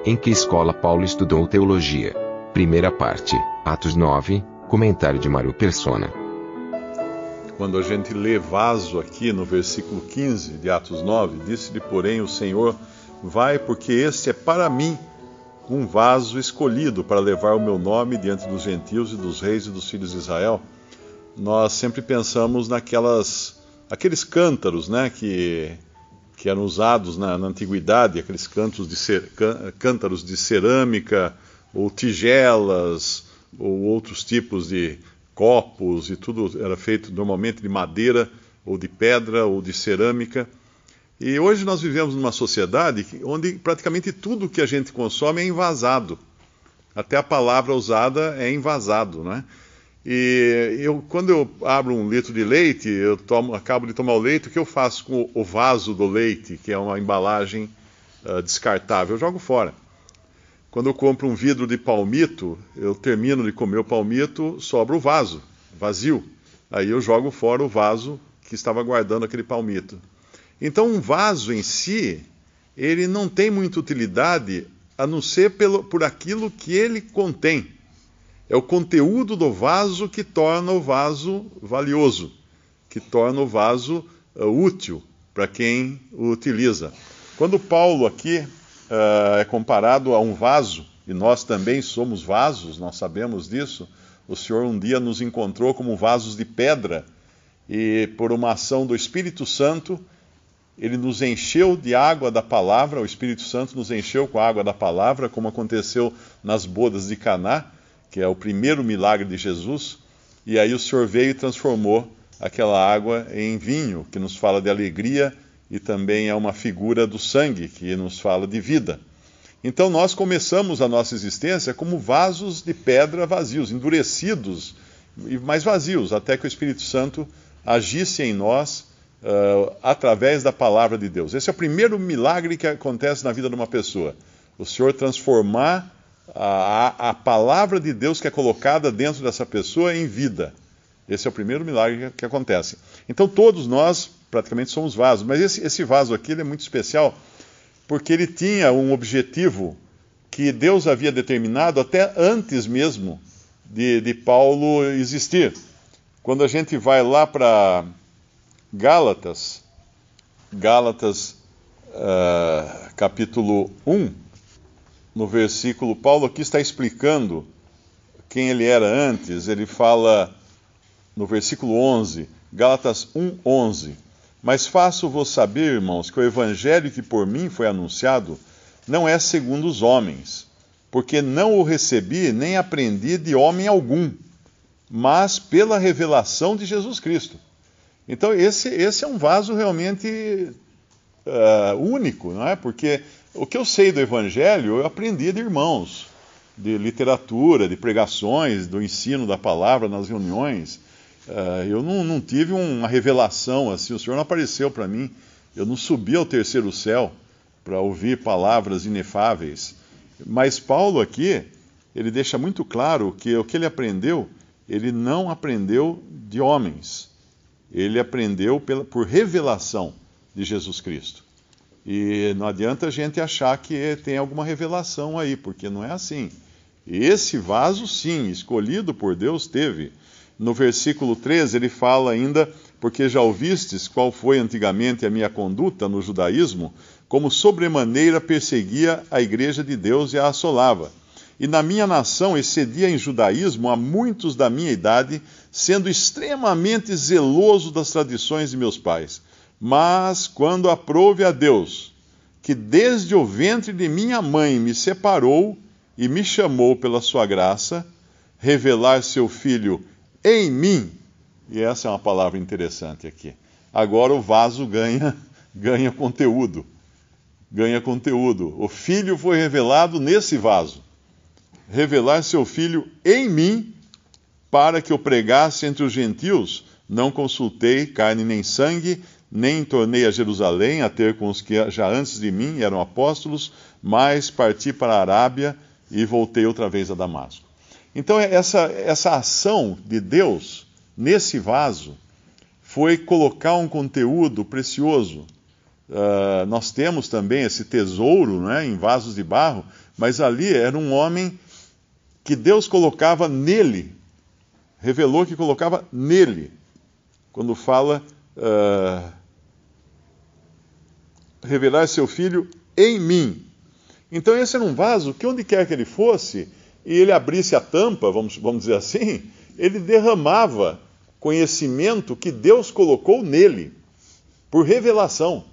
Em que escola Paulo estudou teologia? Primeira parte, Atos 9, comentário de Mário Persona. Quando a gente lê vaso aqui no versículo 15 de Atos 9, disse-lhe, porém, o Senhor, vai, porque este é para mim um vaso escolhido para levar o meu nome diante dos gentios e dos reis e dos filhos de Israel. Nós sempre pensamos aqueles cântaros, né, que eram usados na antiguidade, aqueles cântaros de cerâmica, ou tigelas, ou outros tipos de copos, e tudo era feito normalmente de madeira, ou de pedra, ou de cerâmica. E hoje nós vivemos numa sociedade onde praticamente tudo que a gente consome é envasado. Até a palavra usada é envasado, né? E quando eu abro um litro de leite, acabo de tomar o leite, o que eu faço com o vaso do leite, que é uma embalagem descartável? Eu jogo fora. Quando eu compro um vidro de palmito, eu termino de comer o palmito, sobra o vaso, vazio. Aí eu jogo fora o vaso que estava guardando aquele palmito. Então um vaso em si, ele não tem muita utilidade, a não ser por aquilo que ele contém. É o conteúdo do vaso que torna o vaso valioso, que torna o vaso útil para quem o utiliza. Quando Paulo aqui é comparado a um vaso, e nós também somos vasos, nós sabemos disso, o Senhor um dia nos encontrou como vasos de pedra, e por uma ação do Espírito Santo, ele nos encheu de água da palavra, o Espírito Santo nos encheu com a água da palavra, como aconteceu nas bodas de Caná, que é o primeiro milagre de Jesus, e aí o Senhor veio e transformou aquela água em vinho, que nos fala de alegria, e também é uma figura do sangue, que nos fala de vida. Então nós começamos a nossa existência como vasos de pedra vazios, endurecidos, mas vazios, até que o Espírito Santo agisse em nós através da palavra de Deus. Esse é o primeiro milagre que acontece na vida de uma pessoa. O Senhor transformar a palavra de Deus que é colocada dentro dessa pessoa em vida. Esse é o primeiro milagre que acontece. Então todos nós praticamente somos vasos, mas esse vaso aqui ele é muito especial porque ele tinha um objetivo que Deus havia determinado até antes mesmo de Paulo existir. Quando a gente vai lá para Gálatas capítulo 1, no versículo, Paulo aqui está explicando quem ele era antes. Ele fala no versículo 11, Gálatas 1:11, mas faço-vos saber, irmãos, que o evangelho que por mim foi anunciado não é segundo os homens, porque não o recebi nem aprendi de homem algum, mas pela revelação de Jesus Cristo. Então esse é um vaso realmente único, não é? Porque o que eu sei do Evangelho, eu aprendi de irmãos, de literatura, de pregações, do ensino da palavra nas reuniões. Eu não tive uma revelação assim, o Senhor não apareceu para mim, eu não subi ao terceiro céu para ouvir palavras inefáveis. Mas Paulo aqui, ele deixa muito claro que o que ele aprendeu, ele não aprendeu de homens, ele aprendeu por revelação de Jesus Cristo. E não adianta a gente achar que tem alguma revelação aí, porque não é assim. Esse vaso, sim, escolhido por Deus, teve. No versículo 13, ele fala ainda, porque já ouvistes qual foi antigamente a minha conduta no judaísmo, como sobremaneira perseguia a igreja de Deus e a assolava. E na minha nação excedia em judaísmo a muitos da minha idade, sendo extremamente zeloso das tradições de meus pais. Mas quando aprouve a Deus, que desde o ventre de minha mãe me separou e me chamou pela sua graça, revelar seu Filho em mim, e essa é uma palavra interessante aqui, agora o vaso ganha conteúdo, o Filho foi revelado nesse vaso, revelar seu Filho em mim, para que eu pregasse entre os gentios, não consultei carne nem sangue, nem tornei a Jerusalém a ter com os que já antes de mim eram apóstolos, mas parti para a Arábia e voltei outra vez a Damasco. Então essa ação de Deus nesse vaso foi colocar um conteúdo precioso. Nós temos também esse tesouro, né, em vasos de barro, mas ali era um homem que Deus colocava nele, revelou que colocava nele. Quando fala revelar seu filho em mim. Então esse era um vaso que onde quer que ele fosse, e ele abrisse a tampa, vamos dizer assim, ele derramava conhecimento que Deus colocou nele, por revelação,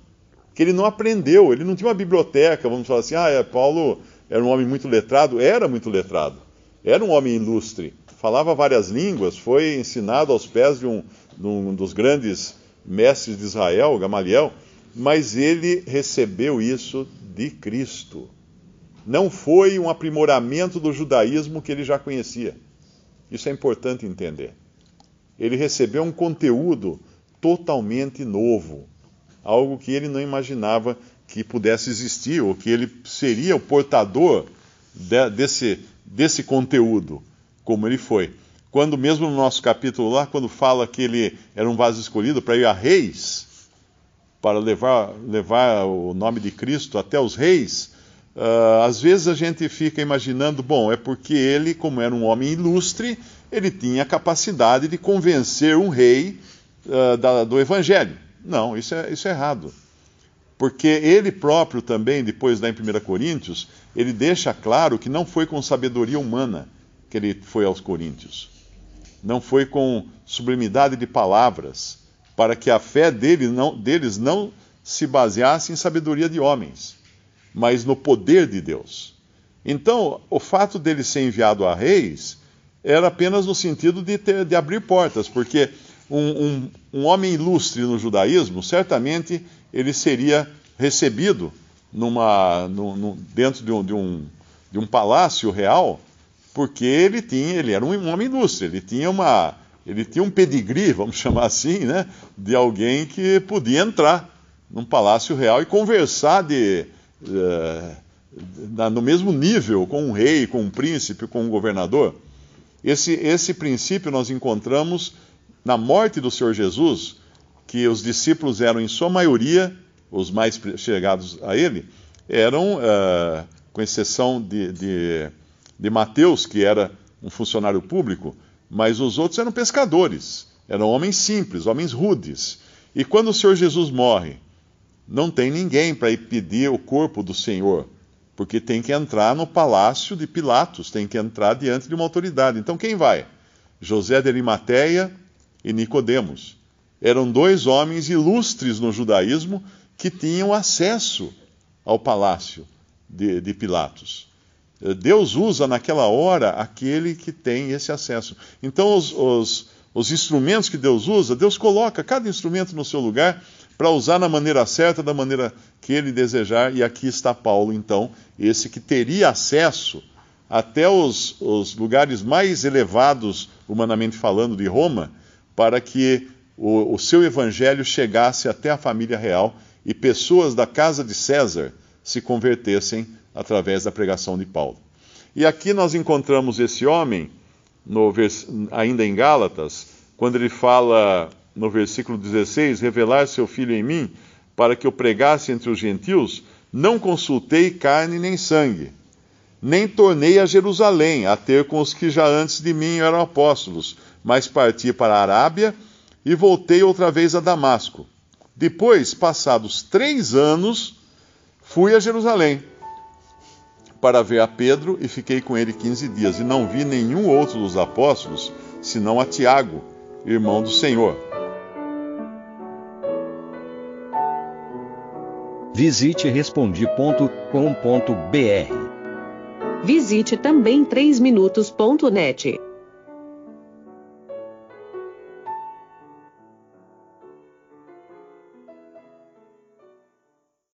que ele não aprendeu, ele não tinha uma biblioteca, vamos falar assim, Paulo era um homem muito letrado, era muito letrado, era um homem ilustre, falava várias línguas, foi ensinado aos pés de um dos grandes mestres de Israel, Gamaliel, mas ele recebeu isso de Cristo. Não foi um aprimoramento do judaísmo que ele já conhecia. Isso é importante entender. Ele recebeu um conteúdo totalmente novo, algo que ele não imaginava que pudesse existir, ou que ele seria o portador desse conteúdo, como ele foi. Quando mesmo no nosso capítulo lá, quando fala que ele era um vaso escolhido para ir a reis, para levar o nome de Cristo até os reis, às vezes a gente fica imaginando, é porque ele, como era um homem ilustre, ele tinha a capacidade de convencer um rei do evangelho. Não, isso é errado. Porque ele próprio também, depois lá em 1 Coríntios, ele deixa claro que não foi com sabedoria humana que ele foi aos coríntios. Não foi com sublimidade de palavras, para que a fé deles não se baseasse em sabedoria de homens, mas no poder de Deus. Então, o fato dele ser enviado a reis era apenas no sentido de abrir portas, porque um homem ilustre no judaísmo, certamente ele seria recebido dentro de um palácio real, porque ele era um homem ilustre, ele tinha um pedigree, vamos chamar assim, né, de alguém que podia entrar num palácio real e conversar no mesmo nível com um rei, com um príncipe, com um governador. Esse princípio nós encontramos na morte do Senhor Jesus, que os discípulos eram, em sua maioria, os mais chegados a ele, eram, com exceção de Mateus, que era um funcionário público, mas os outros eram pescadores, eram homens simples, homens rudes. E quando o Senhor Jesus morre, não tem ninguém para ir pedir o corpo do Senhor, porque tem que entrar no palácio de Pilatos, tem que entrar diante de uma autoridade. Então quem vai? José de Arimateia e Nicodemos. Eram dois homens ilustres no judaísmo que tinham acesso ao palácio de Pilatos. Deus usa naquela hora aquele que tem esse acesso. Então os instrumentos que Deus usa, Deus coloca cada instrumento no seu lugar para usar na maneira certa, da maneira que ele desejar. E aqui está Paulo, então, esse que teria acesso até os lugares mais elevados, humanamente falando, de Roma, para que o seu evangelho chegasse até a família real e pessoas da casa de César se convertessem através da pregação de Paulo. E aqui nós encontramos esse homem, ainda em Gálatas, quando ele fala no versículo 16, revelar seu filho em mim, para que eu pregasse entre os gentios, não consultei carne nem sangue, nem tornei a Jerusalém a ter com os que já antes de mim eram apóstolos, mas parti para a Arábia e voltei outra vez a Damasco. Depois, passados 3 anos, fui a Jerusalém para ver a Pedro e fiquei com ele 15 dias. E não vi nenhum outro dos apóstolos, senão a Tiago, irmão do Senhor. Visite Respondi.com.br. Visite também 3minutos.net.